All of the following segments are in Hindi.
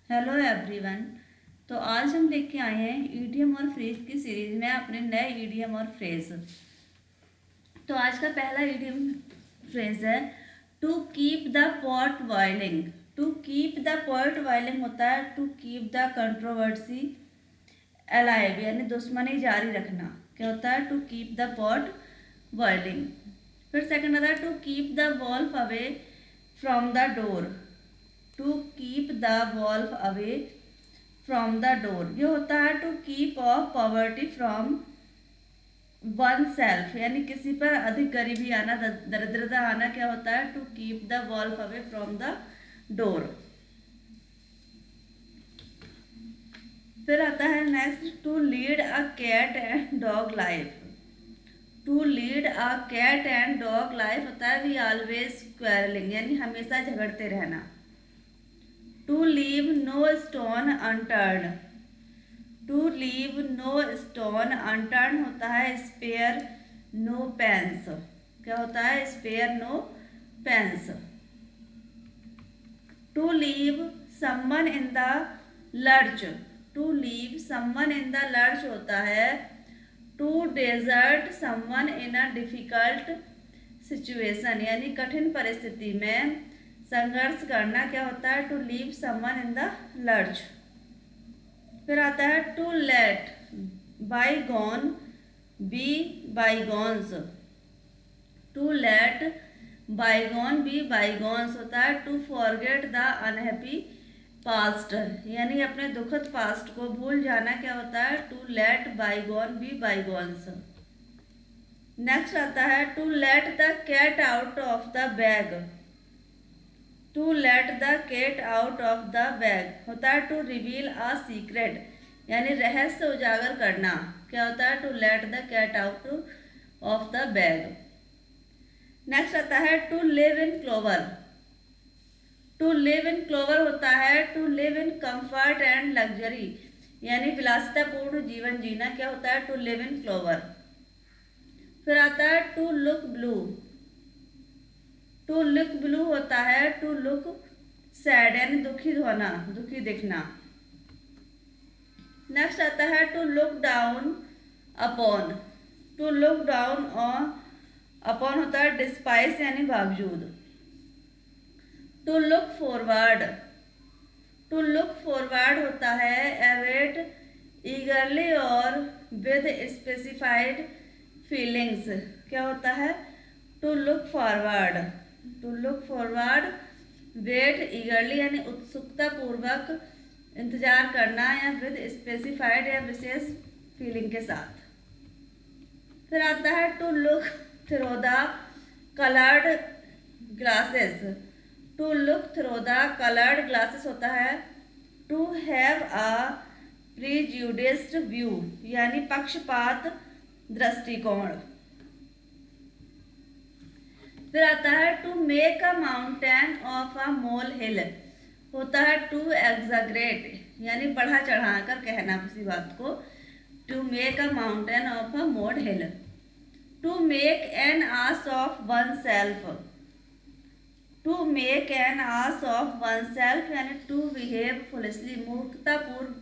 Hello everyone. तो आज हम लेके आए हैं ईडियम और फ्रेज की सीरीज में अपने नए ईडियम और फ्रेज। तो आज का पहला ईडियम फ्रेज है to keep the pot boiling. To keep the pot boiling होता है to keep the controversy alive, यानी दुश्मनी जारी रखना। क्या होता है? To keep the pot boiling. फिर सेकंड आता है to keep the wolf away from the door. To keep the wolf away from the door, ये होता है to keep off poverty from oneself, यानी किसी पर अधिक गरीबी आना, दरिद्रता आना। क्या होता है? To keep the wolf away from the door. फिर आता है next to lead a cat and dog life. To lead a cat and dog life होता है वी ऑलवेज क्वेरलिंग, यानी हमेशा झगड़ते रहना। To leave no stone unturn. To leave no stone unturn होता है स्पेयर नो पेंस। क्या होता है? Spare no pains. To leave someone in the lurch. To leave someone in the lurch होता है to desert someone in a difficult situation, यानी कठिन परिस्थिति में संघर्ष करना। क्या होता है? To leave someone in the lurch. फिर आता है to let bygone be bygones. To let bygone be bygones होता है to forget the unhappy past, यानी अपने दुखद पास्ट को भूल जाना। क्या होता है? To let bygone be bygones. Next आता है to let the cat out of the bag. To let the cat out of the bag होता है टू रिवील अ सीक्रेट, यानी रहस्य उजागर करना। क्या होता है? To let the cat out of the bag. Next आता है to live in clover. To live in clover होता है to live in comfort and luxury, यानी विलासितापूर्ण जीवन जीना। क्या होता है? To live in clover. फिर आता है to look blue. To look blue होता है टू लुक सैड, यानी दुखी होना, दुखी दिखना। नेक्स्ट आता है to look down upon. To look down upon होता है डिस्पाइस, यानी बावजूद। To look forward. To look forward होता है अवेट ईगरली और विद स्पेसिफाइड फीलिंग्स। क्या होता है? To look forward. To look forward wait eagerly, यानी उत्सुकता पूर्वक इंतजार करना, या विद स्पेसिफाइड, या विशेष फीलिंग के साथ। फिर आता है to look through the coloured glasses. To look through the coloured glasses होता है to have a prejudiced view, यानी पक्षपात दृष्टिकोण। फिर आता है to make a mountain of a mole hill होता है टू एग्जाग्रेट, यानी बढ़ा चढ़ा कर कहना किसी बात को। To make a mountain of a mole hill. To make an ass of oneself. To make an ass of oneself, यानी टू बिहेव फुलिशली, मूर्खतापूर्ण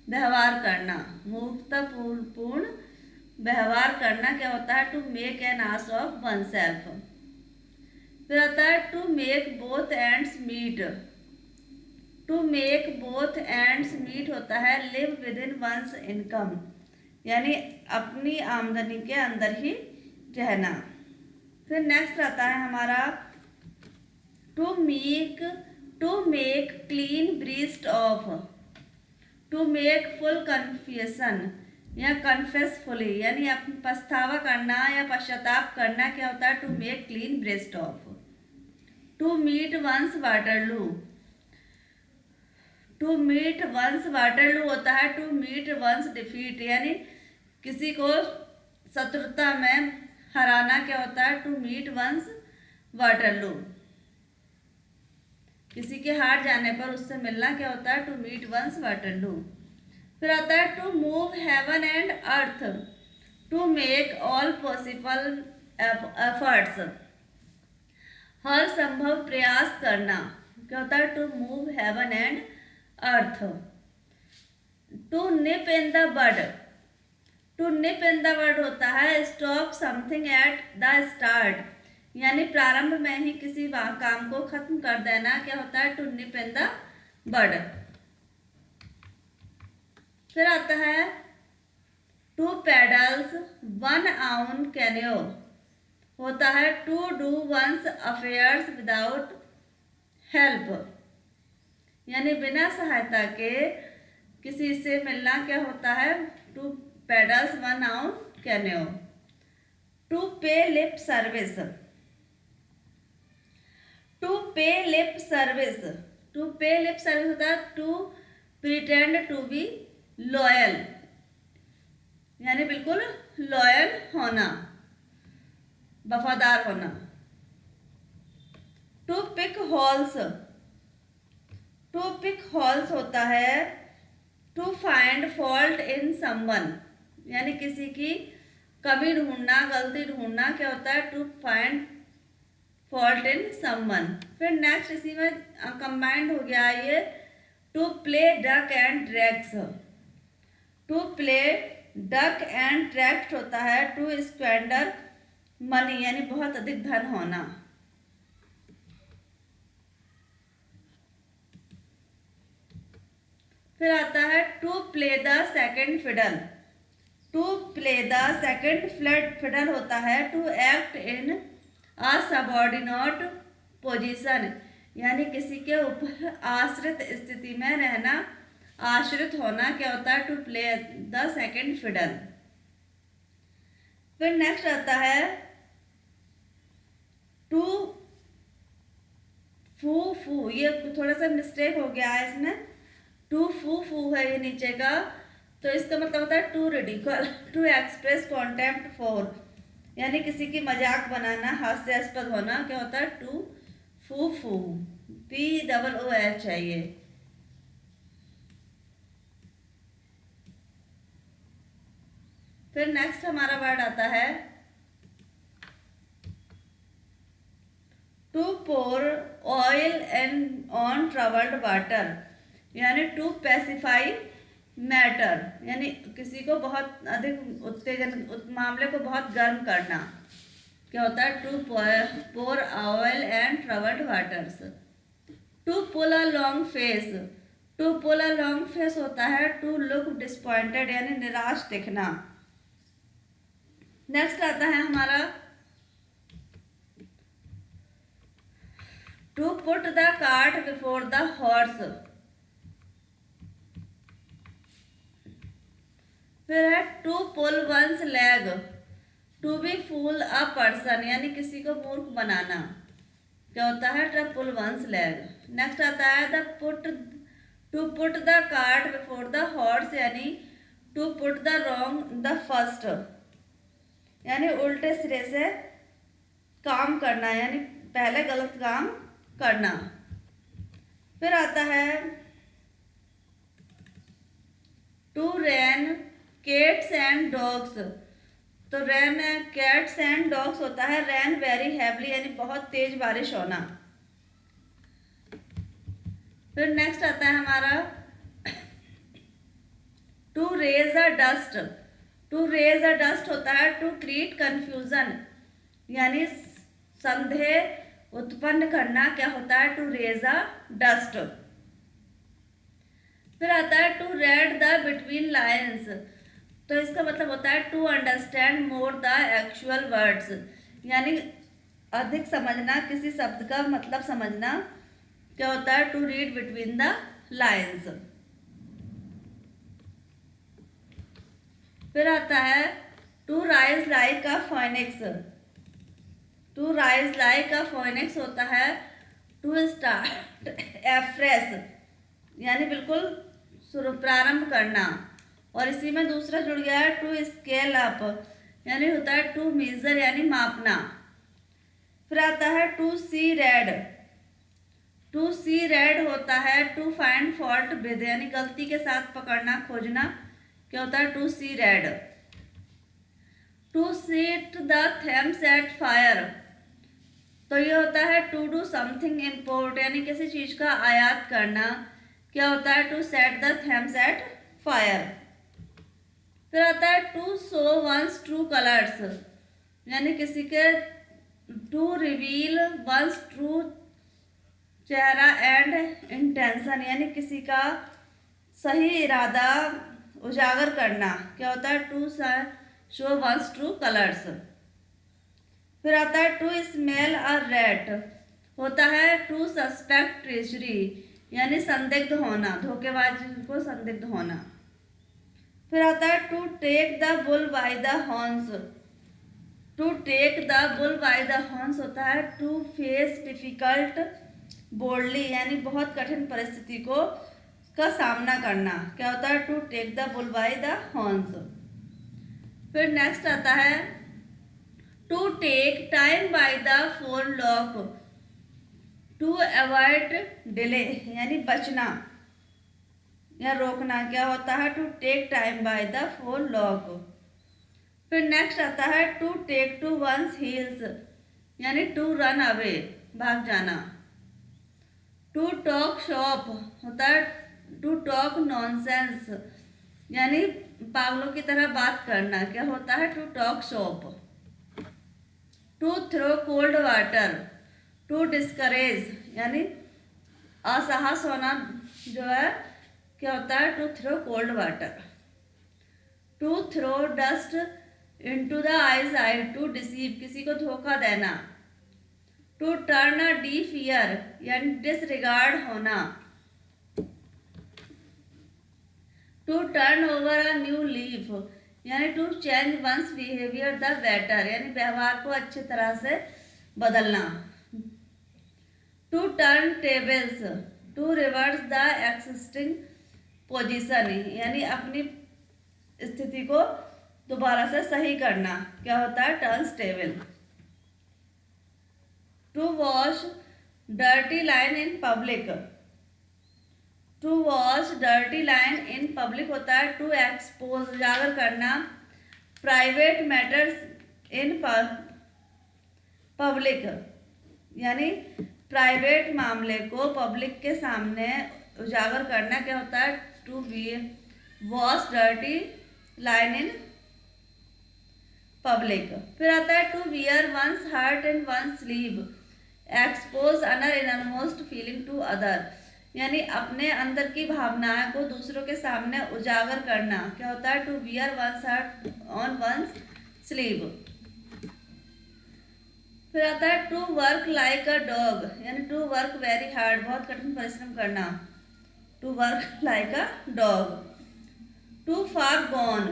व्यवहार करना, मूर्खतापूर्ण व्यवहार करना। क्या होता है? To make an ass of oneself. फिर आता है to make both ends meet. To make both ends meet होता है live within one's income, यानी अपनी आमदनी के अंदर ही रहना। फिर नेक्स्ट आता है हमारा to make clean breast of. To make full confession या कन्फेस फुली, यानी पछतावा करना या पश्चाताप करना। क्या होता है? To make clean breast of. To meet one's Waterloo. To meet one's Waterloo होता है टू मीट वंस डिफीट, यानी किसी को शत्रुता में हराना। क्या होता है? टू मीट वंस वाटरलू, किसी के हार जाने पर उससे मिलना। क्या होता है? To meet one's Waterloo. फिर आता है to move heaven and earth. To make all possible efforts, हर संभव प्रयास करना। क्या होता है? To move heaven and earth. To nip in the bud, to nip in the bud होता है stop something at the start, यानी प्रारंभ में ही किसी काम को खत्म कर देना क्या होता है, टू निप इन द बड। फिर आता है to pedals one on canoe, होता है to do one's affairs without help, यानी बिना सहायता के किसी से मिलना क्या होता है, to pedals one on canoe. To pay lip service, to pay lip service, to pay lip service होता है to pretend to be loyal, यानी बिल्कुल लॉयल होना, वफादार होना। To pick holes, to pick holes होता है to find fault in someone, यानी किसी की कमी ढूंढना, गलती ढूंढना क्या होता है, to find fault in someone. फिर नेक्स्ट इसी में कंबाइंड हो गया ये to play duck and drakes, to play duck and drakes होता है टू स्क्वेंडर मनी, यानी बहुत अधिक धन होना। फिर आता है to play the second fiddle, to play the second fiddle होता है to act in a subordinate position, यानी किसी के ऊपर आश्रित स्थिति में रहना, आश्रित होना क्या होता है, to play the second fiddle. फिर नेक्स्ट आता है टू फू फू, ये थोड़ा सा मिस्टेक हो गया है इसमें, टू फू फू है ये नीचे का, तो इसका मतलब होता है to ridicule, to express contempt for, यानी किसी की मजाक बनाना, हास्यास्पद होना क्या होता है, टू फू फू, POOH है ये। फिर नेक्स्ट हमारा वर्ड आता है to pour oil and on troubled water, यानी टू पैसिफाई मैटर, यानी किसी को बहुत अधिक उत्तेजन, मामले को बहुत गर्म करना क्या होता है, to pour oil and troubled waters. To pull a long face, to pull a long face होता है टू लुक डिसपॉइंटेड, यानी निराश दिखना। नेक्स्ट आता है हमारा to put the cart before the horse, फिर है to pull one's leg, to be fool a person, यानी किसी को मूर्ख बनाना क्या होता है, to pull one's leg. Next आता है to put the cart before the horse, यानी to put the wrong the first, यानी उल्टे सिरे से काम करना, यानी पहले गलत काम करना। फिर आता है to rain cats and dogs, तो रेन कैट्स एंड डॉग्स होता है रेन वेरी हैवली, यानी बहुत तेज बारिश होना। फिर नेक्स्ट आता है हमारा to raise a dust, to raise a dust होता है टू क्रिएट कंफ्यूजन, यानी संदेह उत्पन्न करना क्या होता है, टू रेज अ डस्ट। फिर आता है to read the between lines, तो इसका मतलब होता है to understand more the actual words, यानी अधिक समझना, किसी शब्द का मतलब समझना क्या होता है, to read between the lines. फिर आता है to rise like a phoenix, to rise like a phoenix होता है टू स्टार्ट एफ्रेश, यानी बिल्कुल प्रारंभ करना। और इसी में दूसरा जुड़ गया है टू स्केल अप, यानी होता है टू मेजर, यानी मापना। फिर आता है to see red, to see red होता है टू फाइंड फॉल्ट विद, यानी गलती के साथ पकड़ना, खोजना क्या होता है, to see red. To set the Thames at fire, तो ये होता है टू डू समथिंग इम्पोर्ट, यानी किसी चीज का आयात करना क्या होता है? To set the Thames at fire. फिर आता है to show one's true colours, यानी किसी के टू रिवील वंस ट्रू चेहरा एंड इंटेंशन, यानी किसी का सही इरादा उजागर करना। क्या होता है? To show one's true colours. फिर आता है टू स्मेल अ रैट, होता है टू सस्पेक्ट ट्रेचरी, यानी संदिग्ध होना, धोखेबाजी को संदिग्ध होना। फिर आता है to take the bull by the horns, to take the bull by the horns होता है टू फेस डिफिकल्ट बोल्डली, यानी बहुत कठिन परिस्थिति को का सामना करना। क्या होता है? To take the bull by the horns. फिर नेक्स्ट आता है to take time by the forelock, to avoid delay, यानी बचना या रोकना। क्या होता है? To take time by the forelock. फिर नेक्स्ट आता है to take to one's heels, यानी टू रन अवे, भाग जाना। टू टॉक शॉप होता है टू टॉक नॉनसेंस, यानी पागलों की तरह बात करना। क्या होता है? To talk shop. To throw cold water, to discourage, यानी असहास होना जो है। क्या होता है? To throw cold water. To throw dust into the eyes eye, to deceive, किसी को धोखा देना। To turn a deaf ear, यानी डिसरिगार्ड होना। To turn over a new leaf, यानी to change one's behaviour the better, यानी व्यवहार को अच्छी तरह से बदलना। To turn tables, to reverse the existing position, यानी अपनी स्थिति को दोबारा से सही करना। क्या होता है? Turns table. To wash dirty line in public, to wash dirty line in public होता है टू एक्सपोज, उजागर करना, प्राइवेट मैटर्स इन पब्लिक, यानी प्राइवेट मामले को पब्लिक के सामने उजागर करना। क्या होता है? To wash dirty line in public. फिर आता है to wear one's heart and one's sleeve, expose inner innermost feeling to other, यानी अपने अंदर की भावनाएं को दूसरों के सामने उजागर करना। क्या होता है? To wear one's heart on one's sleeve. फिर आता है to work like a dog, यानी टू वर्क वेरी हार्ड, बहुत कठिन परिश्रम करना। To work like a dog. Too far gone,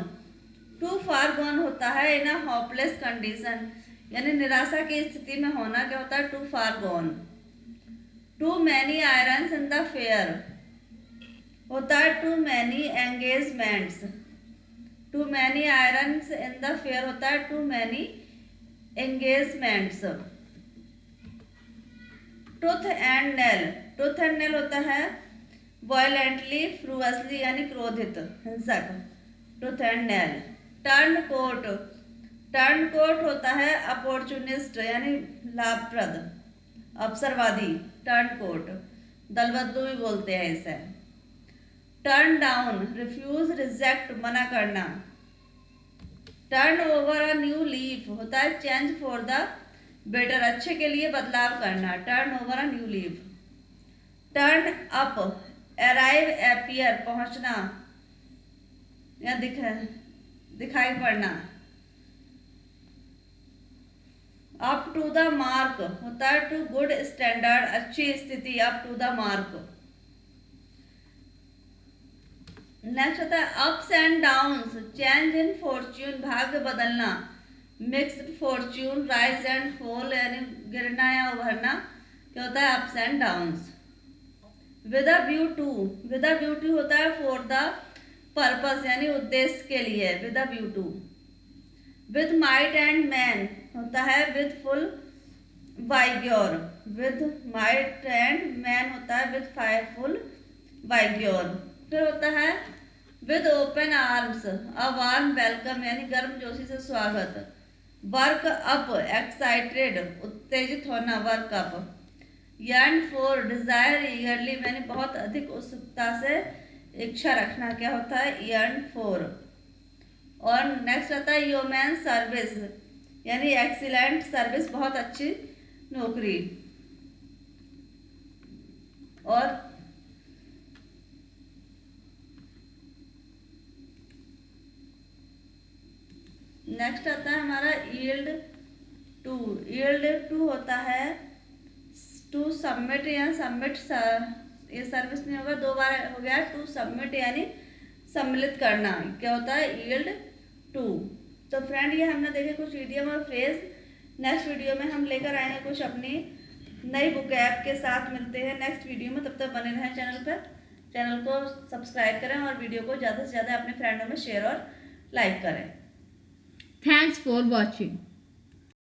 too far gone होता है इन अ होपलेस कंडीशन, यानी निराशा की स्थिति में होना। क्या होता है? Too far gone. Too many irons in the fire होता है too many engagements, too many irons in the fire होता है too many engagements. Tooth and nail, tooth and nail होता है वायलेंटली फ्रूअसली, यानी क्रोधित, हिंसक। Tooth and nail. Turncoat, turncoat होता है अपॉर्चुनिस्ट, यानी लाभप्रद, अवसरवादी। टर्न कोट, दलबदलू भी बोलते हैं इसे। टर्न डाउन, रिफ्यूज, रिजेक्ट, मना करना। Turn over a new leaf होता है चेंज फॉर द बेटर, अच्छे के लिए बदलाव करना। Turn over a new leaf. Turn up, arrive, appear, पहुंचना या दिखाई पड़ना। अप टू द मार्क होता है टू गुड स्टैंडर्ड, अच्छी स्थिति, up to the mark. Next होता है ups and downs, change in fortune, भाग्य बदलना। Mixed fortune, rise and fall, यानी गिरना या उभरना। क्या होता है? Ups and downs. With a view to, with a view to होता है फॉर द पर्पस, यानी उद्देश्य के लिए। With a view to. With might and main होता है with full vigour, with might and main होता है विद फुल वाइग्योर। फिर होता है with open arms, a warm welcome, यानी गर्म जोशी से स्वागत। वर्क अप, एक्साइटेड, उत्तेजित होना, work up. yearn for, desire eagerly, मैंने बहुत अधिक उत्सुकता से, इच्छा रखना क्या होता है, yearn फॉर। और नेक्स्ट आता है ह्यूमन सर्विस, यानी एक्सीलेंट सर्विस, बहुत अच्छी नौकरी। और नेक्स्ट आता है हमारा यील्ड टू। यील्ड टू होता है टू सबमिट, या सबमिट, ये सर्विस नहीं होगा, दो बार हो गया, टू सबमिट यानी सम्मिलित करना, क्या होता है, यील्ड टू। तो फ्रेंड ये हमने देखे कुछ इडियम और फ्रेज। नेक्स्ट वीडियो में हम लेकर आएंगे कुछ अपनी नई बुक ऐप के साथ। मिलते हैं नेक्स्ट वीडियो में, तब तक बने रहें चैनल पर। चैनल को सब्सक्राइब करें और वीडियो को ज़्यादा से ज़्यादा अपने फ्रेंडों में शेयर और लाइक करें। Thanks for watching.